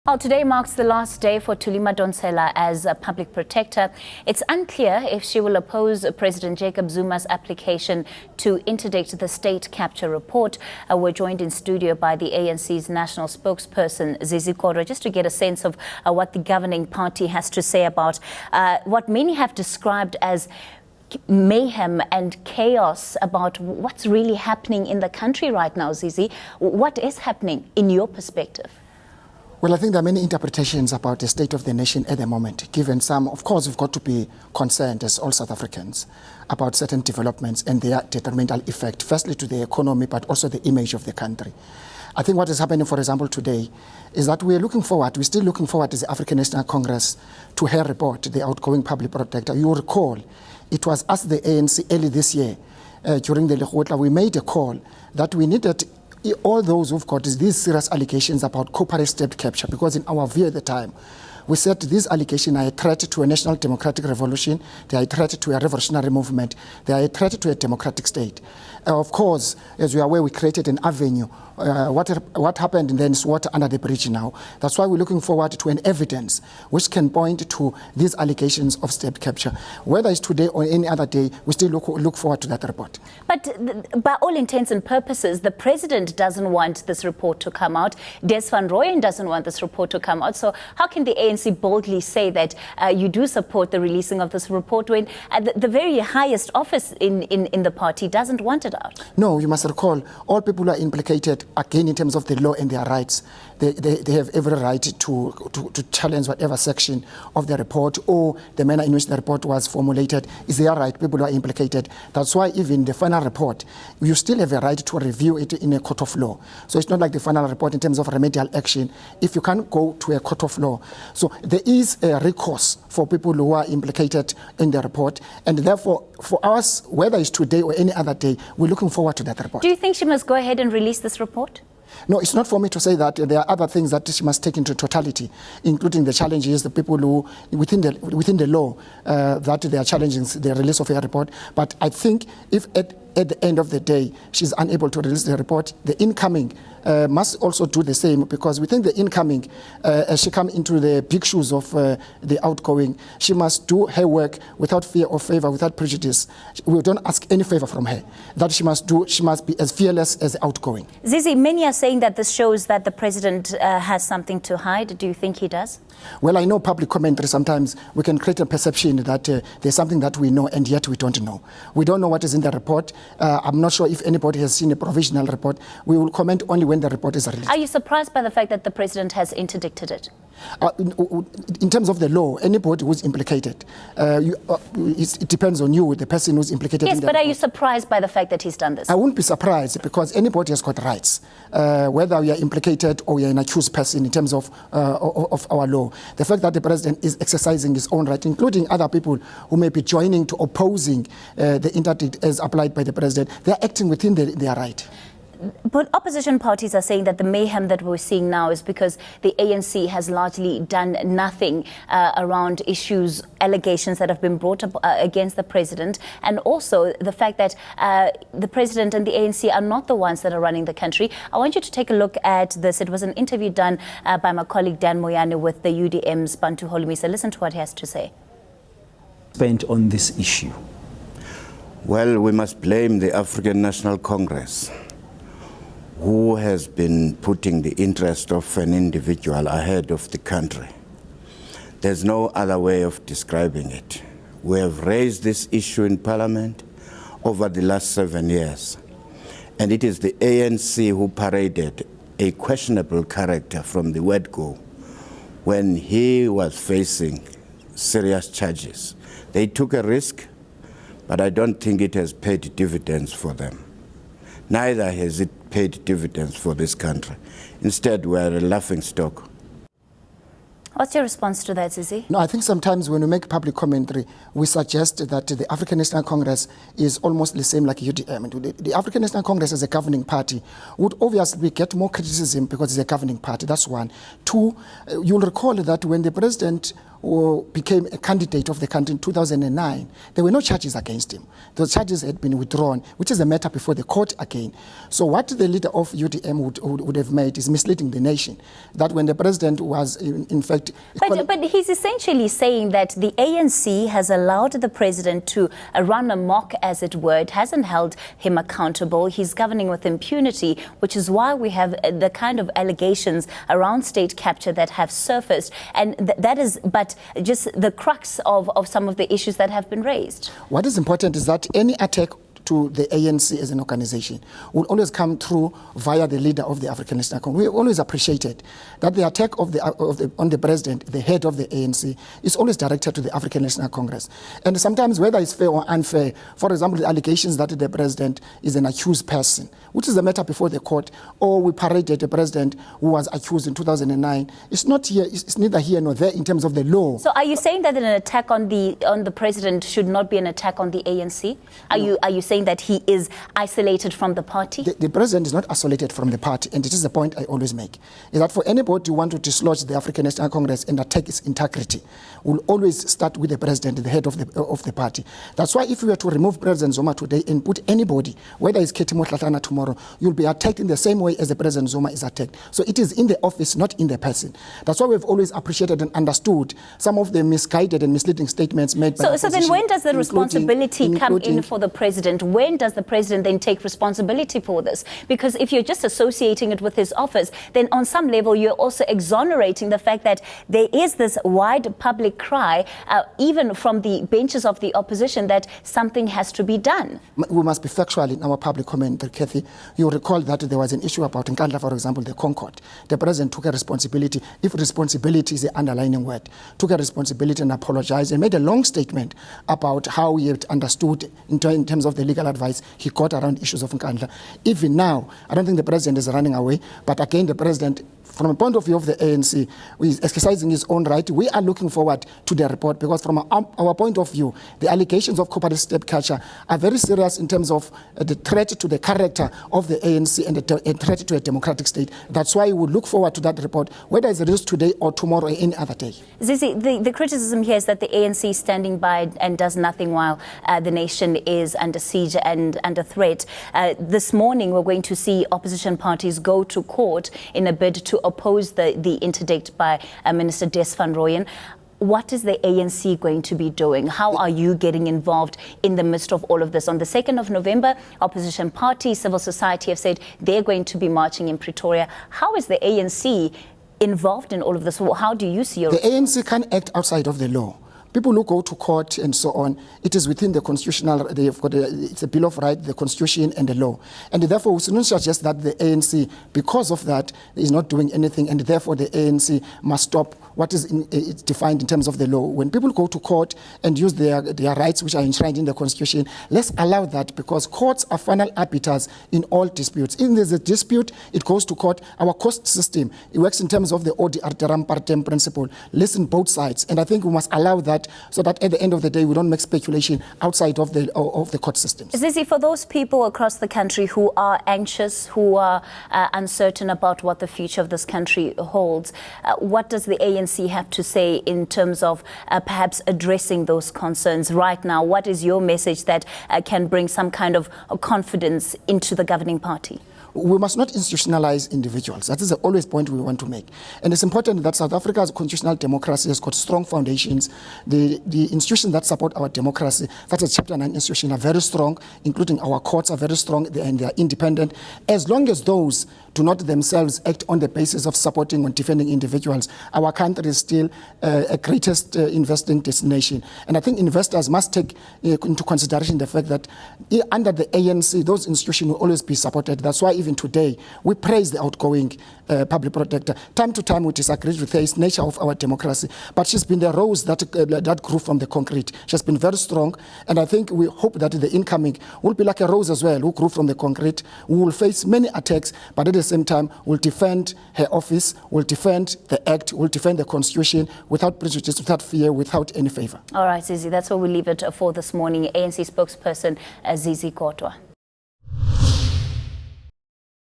Well, today marks the last day for Thuli Madonsela as a public protector. It's unclear if she will oppose President Jacob Zuma's application to interdict the state capture report. We're joined in studio by the ANC's national spokesperson, Zizi Kodwa, just to get a sense of what the governing party has to say about what many have described as mayhem and chaos about what's really happening in the country right now. Zizi, what is happening in your perspective? Well, I think there are many interpretations about the state of the nation at the moment, given some, of course, we've got to be concerned as all South Africans about certain developments and their detrimental effect, firstly to the economy, but also the image of the country. I think what is happening, for example, today is that we're still looking forward as the African National Congress to her report, the outgoing public protector. You will recall, it was us, the ANC, early this year, during the Lekgotla, we made a call that we needed all those who've got these serious allegations about corporate state capture, because in our view at the time, we said these allegations are a threat to a national democratic revolution, they are a threat to a revolutionary movement, they are a threat to a democratic state. Of course, as we are aware, we created an avenue. What happened then is water under the bridge now. That's why we're looking forward to an evidence which can point to these allegations of state capture. Whether it's today or any other day, we still look forward to that report. But by all intents and purposes, the president doesn't want this report to come out. Rooyen doesn't want this report to come out. So how can the ANC boldly say that you do support the releasing of this report when the very highest office in the party doesn't want it out? No, you must recall, all people who are implicated, again, in terms of the law and their rights, they have every right to challenge whatever section of the report or the manner in which the report was formulated. Is their right, people who are implicated. That's why even the final report, you still have a right to review it in a court of law. So it's not like the final report in terms of remedial action if you can't go to a court of law. So there is a recourse for people who are implicated in the report, and therefore for us, whether it's today or any other day, we're looking forward to that report. Do you think she must go ahead and release this report? No, it's not for me to say that. There are other things that she must take into totality, including the challenges, the people who, within the law, that they are challenging the release of her report. But I think if at the end of the day, she's unable to release the report, the incoming must also do the same, because we think the incoming, as she comes into the big shoes of the outgoing, she must do her work without fear or favor, without prejudice. We don't ask any favor from her. That she must be as fearless as the outgoing. Zizi, many are saying that this shows that the president has something to hide. Do you think he does? Well, I know public commentary, sometimes we can create a perception that there's something that we know and yet we don't know. We don't know what is in the report. I'm not sure if anybody has seen a provisional report. We will comment only when the report is released. Are you surprised by the fact that the president has interdicted it? In terms of the law, anybody who's implicated, it depends on you, the person who's implicated. Yes, in the but report. Are you surprised by the fact that he's done this? I wouldn't be surprised, because anybody has got rights, whether we are implicated or we are an accused person in terms of our law. The fact that the president is exercising his own right, including other people who may be joining to opposing the interdict as applied by the president, they are acting within their right. But opposition parties are saying that the mayhem that we're seeing now is because the ANC has largely done nothing around issues, allegations that have been brought up against the president, and also the fact that the president and the ANC are not the ones that are running the country. I want you to take a look at this. It was an interview done by my colleague Dan Moyane with the UDM's Bantu Holomisa. Listen to what he has to say. Spent on this issue. Well, we must blame the African National Congress, who has been putting the interest of an individual ahead of the country. There's no other way of describing it. We have raised this issue in Parliament over the last 7 years, and it is the ANC who paraded a questionable character from the word go when he was facing serious charges. They took a risk, but I don't think it has paid dividends for them. Neither has it paid dividends for this country. Instead, we are a laughingstock. What's your response to that, Zizi? No, I think sometimes when we make public commentary, we suggest that the African National Congress is almost the same like UDM. The African National Congress as a governing party would obviously get more criticism because it's a governing party. That's one. Two, you'll recall that when the president who became a candidate of the country in 2009, there were no charges against him. Those charges had been withdrawn, which is a matter before the court again. So what the leader of UDM would have made is misleading the nation. That when the president was, in fact... But he's essentially saying that the ANC has allowed the president to run amok, as it were. It hasn't held him accountable. He's governing with impunity, which is why we have the kind of allegations around state capture that have surfaced. And that is but just the crux of some of the issues that have been raised. What is important is that any attack to the ANC as an organization will always come through via the leader of the African National Congress. We always appreciated that the attack on the president, the head of the ANC, is always directed to the African National Congress. And sometimes, whether it's fair or unfair, for example, the allegations that the president is an accused person, which is a matter before the court, or we paraded the president who was accused in 2009, it's not here, it's neither here nor there in terms of the law. So are you saying that an attack on the president should not be an attack on the ANC? Are you saying that he is isolated from the party? The president is not isolated from the party, and this is the point I always make, is that for anybody who want to dislodge the African National Congress and attack its integrity, will always start with the president, the head of the party. That's why if we were to remove President Zuma today and put anybody, whether it's Keti Motlatlana tomorrow, you'll be attacked in the same way as the President Zuma is attacked. So it is in the office, not in the person. That's why we've always appreciated and understood some of the misguided and misleading statements made by the So then when does the responsibility come in for the president? When does the president then take responsibility for this? Because if you're just associating it with his office, then on some level you're also exonerating the fact that there is this wide public cry, even from the benches of the opposition, that something has to be done. We must be factual in our public comment, Kathy. You recall that there was an issue about Nkandla, for example, the Concord. The president took a responsibility, if responsibility is the underlining word, took a responsibility and apologized and made a long statement about how he had understood in terms of the legal advice he got around issues of Nkandla. Even now, I don't think the president is running away, but again, the president, from a point of view of the ANC, is exercising his own right. We are looking forward to the report because from our point of view, the allegations of corporate state culture are very serious in terms of the threat to the character of the ANC and the threat to a democratic state. That's why we would look forward to that report, whether it's released today or tomorrow or any other day. Zizi, the criticism here is that the ANC is standing by and does nothing while the nation is under siege and under threat. This morning, we're going to see opposition parties go to court in a bid to oppose the interdict by Minister Des van Rooyen. What is the ANC going to be doing? How are you getting involved in the midst of all of this? On the 2nd of November, opposition parties, civil society have said they're going to be marching in Pretoria. How is the ANC involved in all of this? How do you see your... The ANC can't act outside of the law. People who go to court and so on, it is within the constitutional, it's a Bill of Rights, the Constitution and the law. And therefore, we shouldn't suggest that the ANC, because of that, is not doing anything, and therefore the ANC must stop what is it's defined in terms of the law. When people go to court and use their rights, which are enshrined in the Constitution, let's allow that, because courts are final arbiters in all disputes. If there's a dispute, it goes to court. Our court system, it works in terms of the odi arteram partem principle. Listen both sides, and I think we must allow that, so that at the end of the day, we don't make speculation outside of the court systems. Zizi, for those people across the country who are anxious, who are uncertain about what the future of this country holds, what does the ANC have to say in terms of perhaps addressing those concerns right now? What is your message that can bring some kind of confidence into the governing party? We must not institutionalize individuals. That is the always point we want to make. And it's important that South Africa's constitutional democracy has got strong foundations. The institutions that support our democracy, that's a Chapter 9 institution, are very strong, including our courts are very strong and they are independent. As long as those do not themselves act on the basis of supporting or defending individuals, our country is still a greatest investing destination. And I think investors must take into consideration the fact that under the ANC, those institutions will always be supported. That's why even today, we praise the outgoing public protector. Time to time, we disagree with the nature of our democracy, but she's been the rose that grew from the concrete. She's been very strong, and I think we hope that the incoming will be like a rose as well, who grew from the concrete. We will face many attacks, but at the same time, we'll defend her office, we'll defend the act, we'll defend the constitution without prejudice, without fear, without any favor. All right, Zizi, that's where we leave it for this morning. ANC spokesperson Zizi Kodwa.